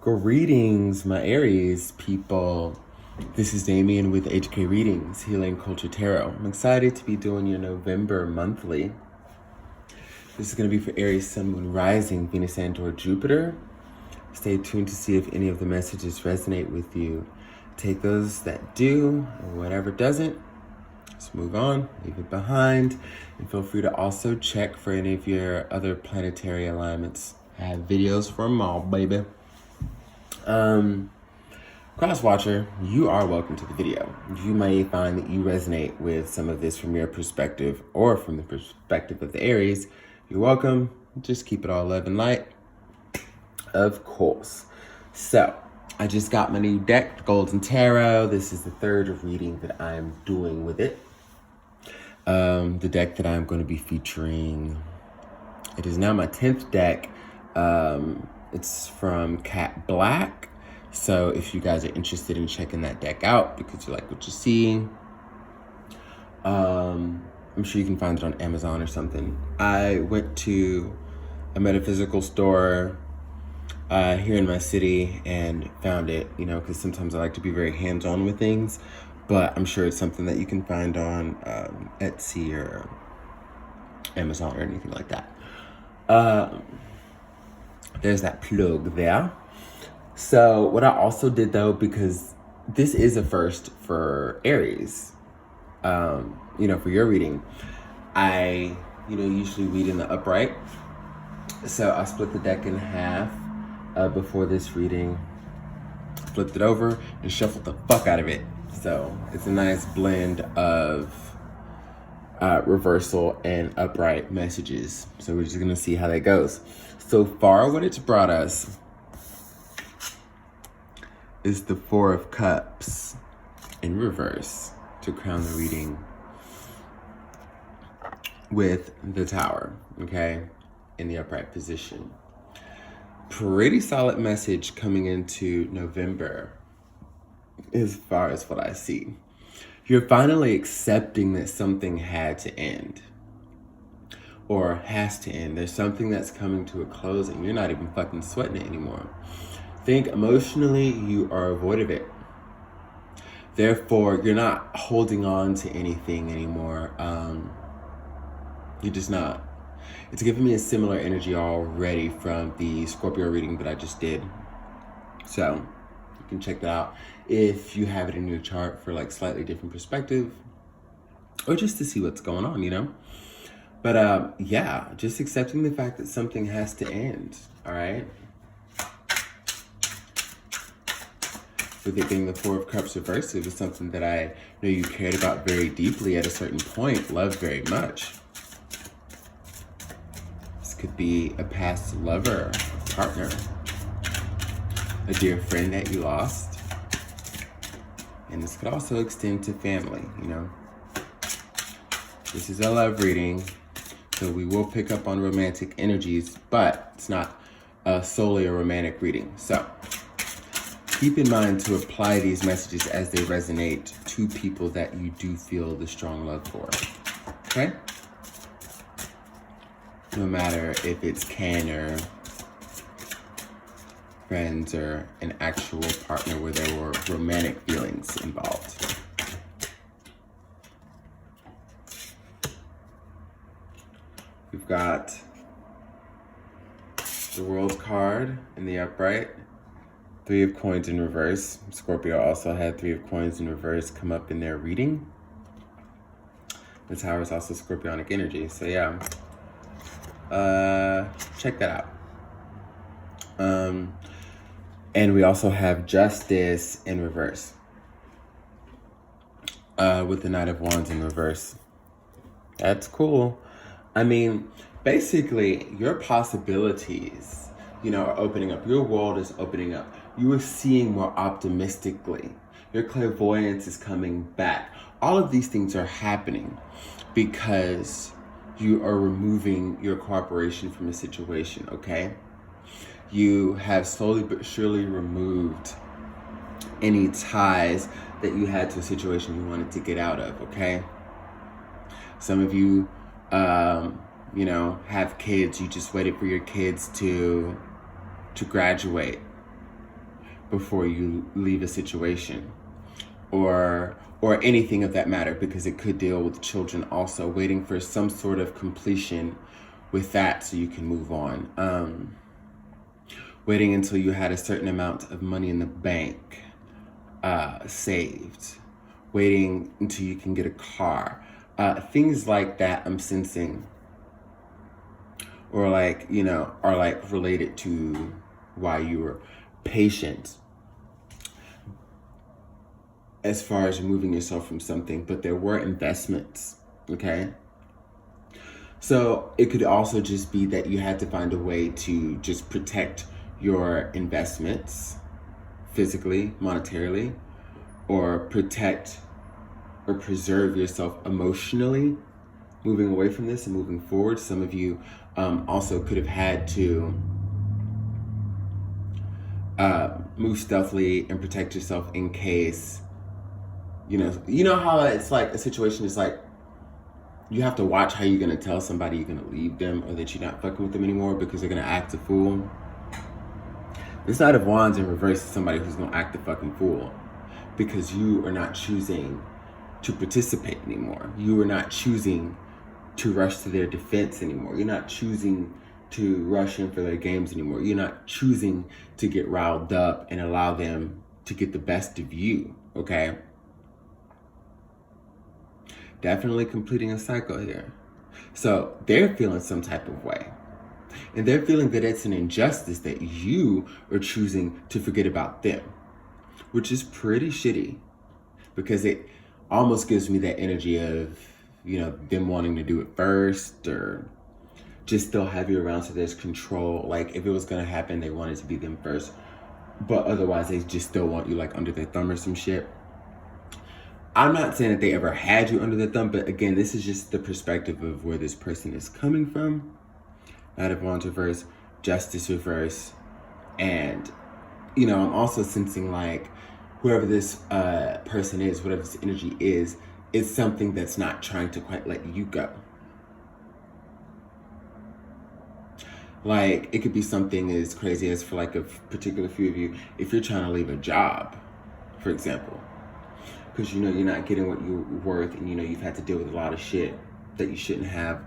Greetings, my Aries people. This is Damien with HK Readings, Healing Culture Tarot. I'm excited to be doing your November monthly. This is going to be for Aries, Sun, Moon, Rising, Venus, and or Jupiter. Stay tuned to see if any of the messages resonate with you. Take those that do, and whatever doesn't, just move on, leave it behind, and feel free to also check for any of your other planetary alignments. I have videos for them all, baby. Cross watcher, you are welcome to the video. You may find that you resonate with some of this from your perspective or from the perspective of the Aries. You're welcome. Just keep it all love and light, of course. So, I just got my new deck, Golden Tarot. This is the third reading that I'm doing with it. The deck that I'm going to be featuring, it is now my 10th deck. It's from Cat Black. So if you guys are interested in checking that deck out because you like what you see, I'm sure you can find it on Amazon or something. I went to a metaphysical store here in my city and found it, because sometimes I like to be very hands-on with things, but I'm sure it's something that you can find on Etsy or Amazon or anything like that. There's that plug there. So what I also did though, because this is a first for Aries, for your reading, I, usually read in the upright. So I split the deck in half before this reading, flipped it over and shuffled the fuck out of it. So it's a nice blend of reversal and upright messages. So we're just gonna see how that goes. So far, what it's brought us is the Four of Cups in reverse to crown the reading with the Tower, okay, in the upright position. Pretty solid message coming into November as far as what I see. You're finally accepting that something had to end. Or has to end. There's something that's coming to a close and you're not even fucking sweating it anymore. Think emotionally you are void of it. Therefore, you're not holding on to anything anymore. You're just not. It's giving me a similar energy already from the Scorpio reading that I just did. So, you can check that out if you have it in your chart for like slightly different perspective. Or just to see what's going on, But yeah, just accepting the fact that something has to end, all right? With it being the Four of Cups reversed, it was something that I know you cared about very deeply at a certain point, loved very much. This could be a past lover, a partner, a dear friend that you lost. And this could also extend to family, This is a love reading. So we will pick up on romantic energies, but it's not solely a romantic reading. So keep in mind to apply these messages as they resonate to people that you do feel the strong love for, okay? No matter if it's kin or friends or an actual partner where there were romantic feelings involved. We've got the World card in the upright, Three of Coins in reverse. Scorpio also had Three of Coins in reverse come up in their reading. The Tower is also Scorpionic energy, so yeah. Check that out. And we also have Justice in reverse. With the Knight of Wands in reverse. That's cool. I mean, basically, your possibilities, are opening up. Your world is opening up. You are seeing more optimistically. Your clairvoyance is coming back. All of these things are happening because you are removing your cooperation from a situation, okay? You have slowly but surely removed any ties that you had to a situation you wanted to get out of, okay? Some of you have kids, you just waited for your kids to graduate. before you leave a situation, or anything of that matter, because it could deal with children also, waiting for some sort of completion with that so you can move on. Waiting until you had a certain amount of money in the bank saved, waiting until you can get a car, things like that I'm sensing, or like, you know, are like related to why you were patient as far as removing yourself from something. But there were investments, okay? So it could also just be that you had to find a way to just protect your investments physically, monetarily, or protect or preserve yourself emotionally, moving away from this and moving forward. Some of you also could have had to move stealthily and protect yourself in case, you know how it's like a situation is like, you have to watch how you're going to tell somebody you're going to leave them or that you're not fucking with them anymore because they're going to act a fool. This Knight of Wands in reverse is somebody who's going to act a fucking fool because you are not choosing to participate anymore. You are not choosing to rush to their defense anymore. You're not choosing to rush in for their games anymore. You're not choosing to get riled up and allow them to get the best of you, okay? Definitely completing a cycle here. So they're feeling some type of way. And they're feeling that it's an injustice that you are choosing to forget about them, which is pretty shitty because it almost gives me that energy of, you know, them wanting to do it first or just still have you around so there's control. Like if it was going to happen, they wanted to be them first, but otherwise they just still want you like under their thumb or some shit. I'm not saying that they ever had you under their thumb, but again, this is just the perspective of where this person is coming from. Knight of Wands reverse, Justice reverse, and, you know, I'm also sensing like whoever this person is, whatever this energy is, it's something that's not trying to quite let you go. Like, it could be something as crazy as for like a particular few of you, if you're trying to leave a job, for example, because you know you're not getting what you're worth and you know you've had to deal with a lot of shit that you shouldn't have,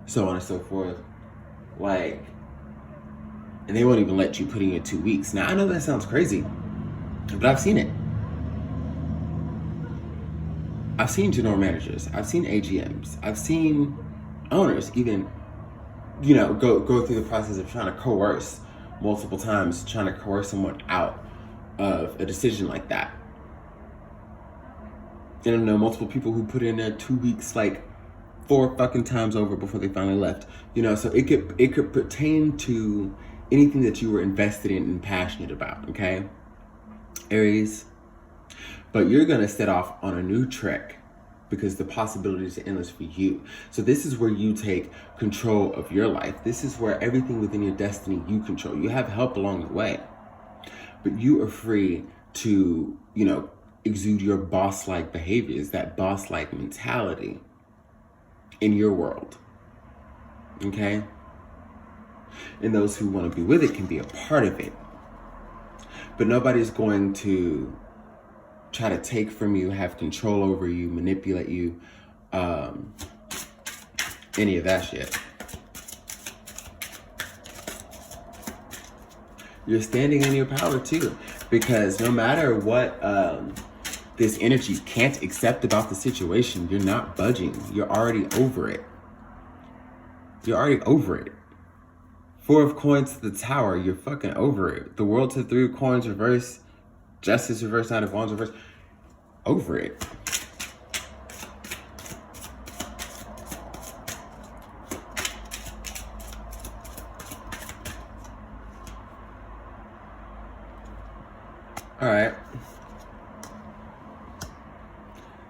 so on and so forth. Like, and they won't even let you put in your 2 weeks. Now, I know that sounds crazy, but I've seen it. I've seen general managers. I've seen AGMs. I've seen owners even, you know, go through the process of trying to coerce multiple times, trying to coerce someone out of a decision like that. And I know multiple people who put in their 2 weeks like 4 fucking times over before they finally left. You know, so it could pertain to anything that you were invested in and passionate about, okay? Aries. But you're gonna set off on a new trek because the possibilities are endless for you. So this is where you take control of your life. This is where everything within your destiny you control. You have help along the way, but you are free to, you know, exude your boss-like behaviors, that boss-like mentality in your world, okay? And those who want to be with it can be a part of it. But nobody's going to try to take from you, have control over you, manipulate you, any of that shit. You're standing in your power too, because no matter what this energy can't accept about the situation, you're not budging. You're already over it. You're already over it. 4 of coins to the tower. You're fucking over it. The world to 3 of coins reverse. Justice reverse. Knight of Wands reverse. Over it. All right.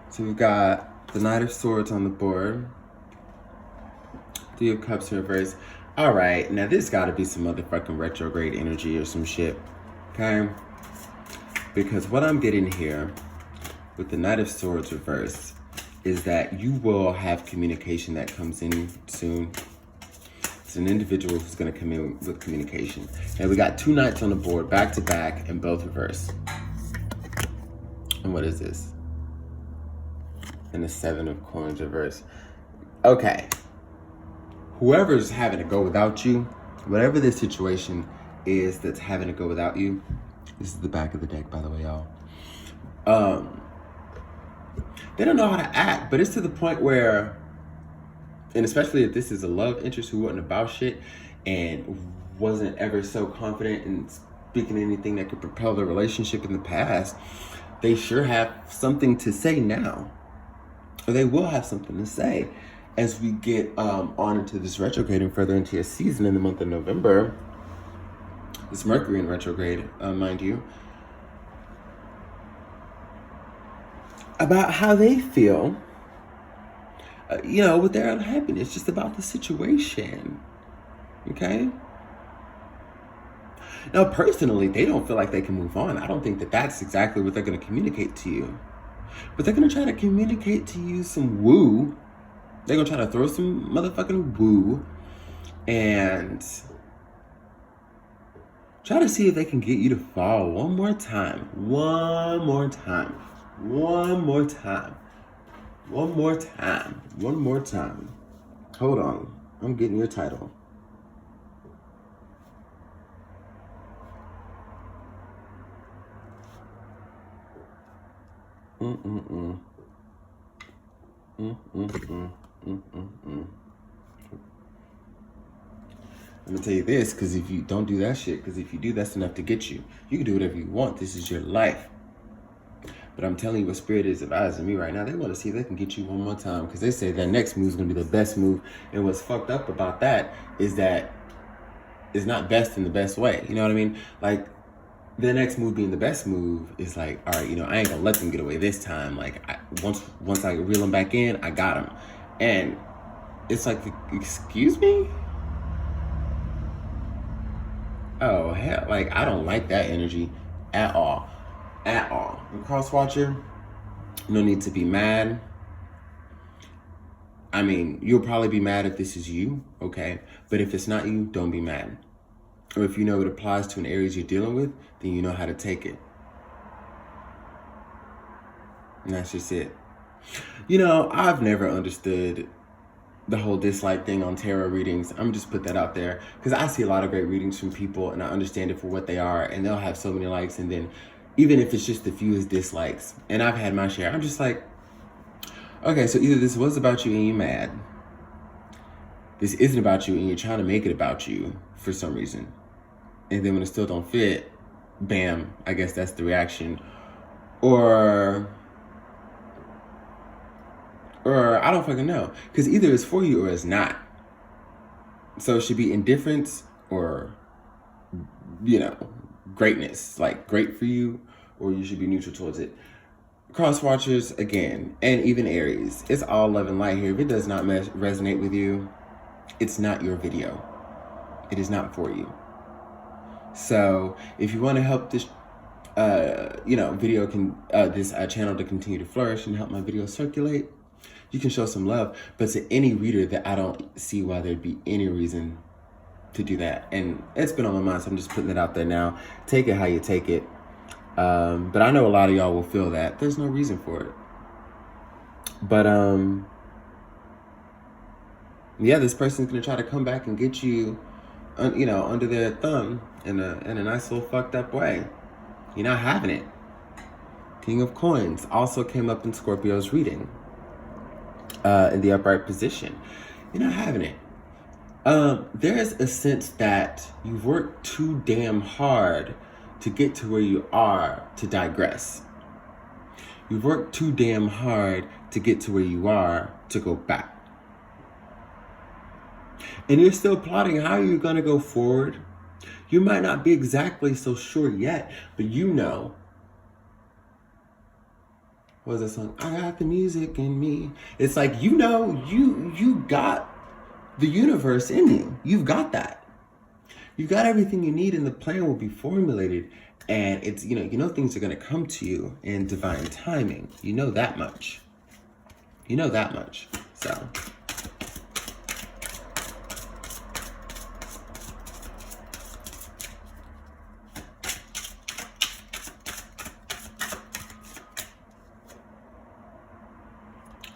So we've got the Knight of Swords on the board. 3 of Cups in reverse. All right, now this got to be some motherfucking retrograde energy or some shit, okay? Because what I'm getting here with the Knight of Swords reverse is that you will have communication that comes in soon. It's an individual who's going to come in with communication. And we got 2 knights on the board, back to back, and both reverse. And what is this? And the 7 of coins reverse. Okay. Whoever's having to go without you, whatever this situation is that's having to go without you, this is the back of the deck, by the way, y'all. They don't know how to act, but it's to the point where, and especially if this is a love interest who wasn't about shit and wasn't ever so confident in speaking anything that could propel the relationship in the past, they sure have something to say now. Or they will have something to say as we get on into this retrograde and further into your season in the month of November. This Mercury in retrograde, mind you, about how they feel, with their unhappiness, just about the situation, okay? Now, personally, they don't feel like they can move on. I don't think that that's exactly what they're going to communicate to you. But they're going to try to communicate to you some woo. They're going to try to throw some motherfucking woo and try to see if they can get you to fall one more time. One more time. One more time. One more time. One more time. Hold on. I'm getting your title. I'm gonna tell you this, because if you don't do that shit, because if you do, that's enough to get you. You can do whatever you want. This is your life. But I'm telling you what Spirit is advising me right now. They want to see if they can get you one more time, because they say that next move is going to be the best move. And what's fucked up about that is that it's not best in the best way. You know what I mean? Like, the next move being the best move is like, all right, I ain't gonna let them get away this time. Like, once I reel them back in, I got them. And it's like, excuse me? Oh, hell, like, I don't like that energy at all. At all. And Crosswatcher, no need to be mad. I mean, you'll probably be mad if this is you, okay? But if it's not you, don't be mad. Or if you know it applies to an Aries you're dealing with, then you know how to take it. And that's just it. I've never understood the whole dislike thing on tarot readings. I'm just put that out there because I see a lot of great readings from people and I understand it for what they are, and they'll have so many likes, and then even if it's just the fewest dislikes, and I've had my share, I'm just like, okay, so either this was about you and you're mad, this isn't about you and you're trying to make it about you for some reason, and then when it still don't fit, bam, I guess that's the reaction. Or I don't fucking know. Because either it's for you or it's not. So it should be indifference or, greatness. Like, great for you, or you should be neutral towards it. Cross watchers, again, and even Aries, it's all love and light here. If it does not resonate with you, it's not your video. It is not for you. So if you want to help this, this channel to continue to flourish and help my videos circulate, you can show some love. But to any reader that I don't see why there'd be any reason to do that. And it's been on my mind, so I'm just putting it out there now. Take it how you take it. But I know a lot of y'all will feel that. There's no reason for it. But, this person's going to try to come back and get you, under their thumb in a nice little fucked up way. You're not having it. King of Coins also came up in Scorpio's reading. In the upright position. You're not having it. There's a sense that you've worked too damn hard to get to where you are to digress. You've worked too damn hard to get to where you are to go back. And you're still plotting how you're going to go forward. You might not be exactly so sure yet, but What's that song? I got the music in me. It's like, you got the universe in you. You've got that. You've got everything you need, and the plan will be formulated. And it's, things are going to come to you in divine timing. You know that much. So.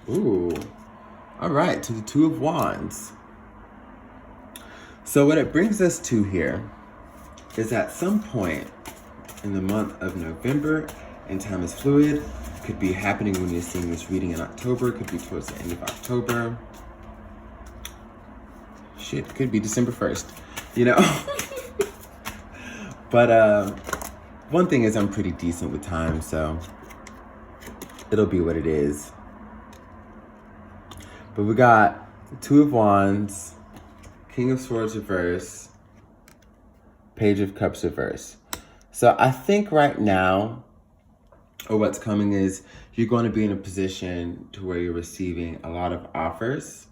Ooh. All right, to the Two of Wands. So what it brings us to here is at some point in the month of November, and time is fluid, could be happening when you're seeing this reading in October, could be towards the end of October. Shit, could be December 1st, you know? But one thing is I'm pretty decent with time, so it'll be what it is. But we got Two of Wands, King of Swords reverse, Page of Cups reverse. So I think right now, or what's coming is you're going to be in a position to where you're receiving a lot of offers.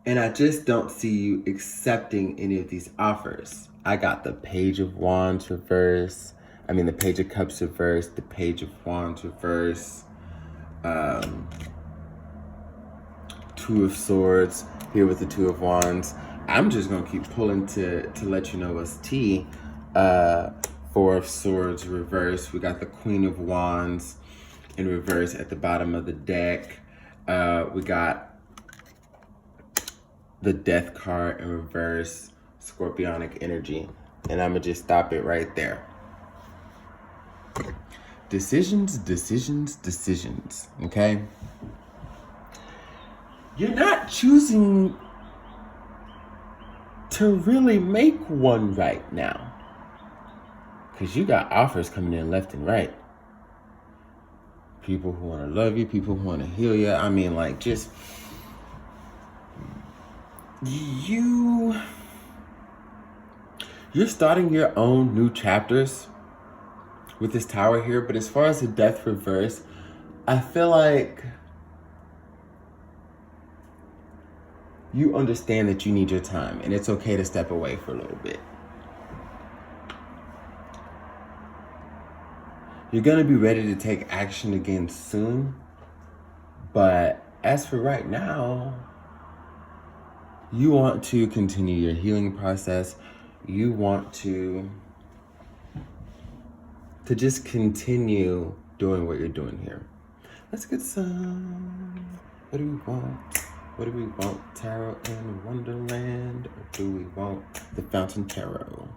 And I just don't see you accepting any of these offers. I got the Page of Wands reverse. The Page of Cups reverse, the Page of Wands reverse, Two of Swords here with the Two of Wands. I'm just gonna keep pulling to let you know what's tea. Four of Swords reverse. We got the Queen of Wands in reverse at the bottom of the deck. We got the Death card in reverse, Scorpionic energy. And I'm gonna just stop it right there. Decisions, decisions, decisions, okay? You're not choosing to really make one right now, because you got offers coming in left and right. People who want to love you, people who want to heal you. You're starting your own new chapters with this Tower here. But as far as the Death reverse, I feel like you understand that you need your time, and it's okay to step away for a little bit. You're gonna be ready to take action again soon, but as for right now, you want to continue your healing process. You want to just continue doing what you're doing here. Let's get some, what do we want? What do we want? Tarot in Wonderland? Or do we want the Fountain Tarot?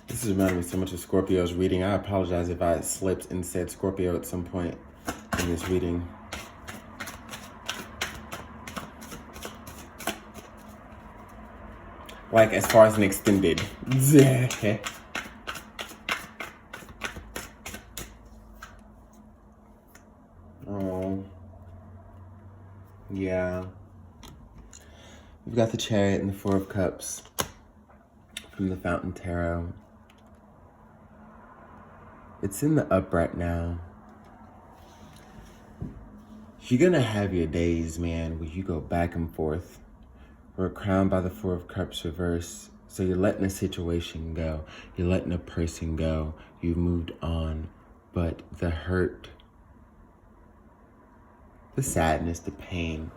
This is reminding me so much of Scorpio's reading. I apologize if I slipped and said Scorpio at some point in this reading. Like, as far as an extended. Oh. Yeah. We've got the Chariot and the Four of Cups from the Fountain Tarot. It's in the upright now. You're gonna have your days, man, where you go back and forth. We're crowned by the Four of Cups reverse. So you're letting a situation go. You're letting a person go. You've moved on. But the hurt, the sadness, the pain,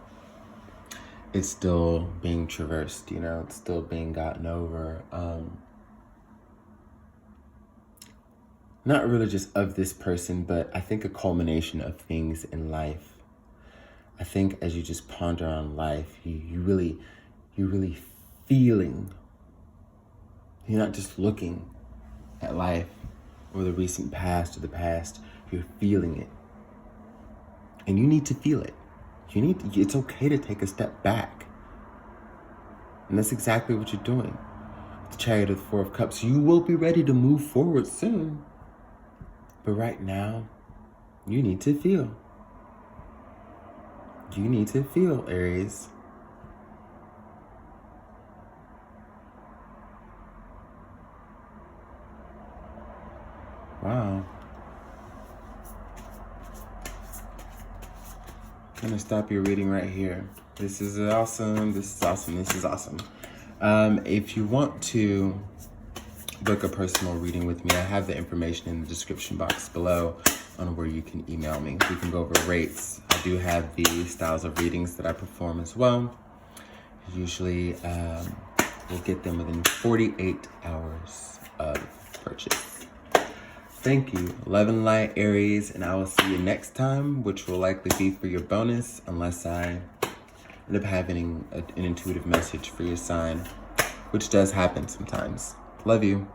it's still being traversed, you know? It's still being gotten over. Not really just of this person, but I think a culmination of things in life. I think as you just ponder on life, you're really feeling. You're not just looking at life or the recent past or the past. You're feeling it. And you need to feel it. It's okay to take a step back. And that's exactly what you're doing. The Chariot of the Four of Cups. You will be ready to move forward soon. But right now, you need to feel. You need to feel, Aries. Wow. I'm gonna stop your reading right here. This is awesome. This is awesome. This is awesome. If you want to book a personal reading with me, I have the information in the description box below on where you can email me. We can go over rates. I do have the styles of readings that I perform as well. Usually, we'll get them within 48 hours of purchase. Thank you. Love and light, Aries, and I will see you next time, which will likely be for your bonus, unless I end up having an intuitive message for your sign, which does happen sometimes. Love you.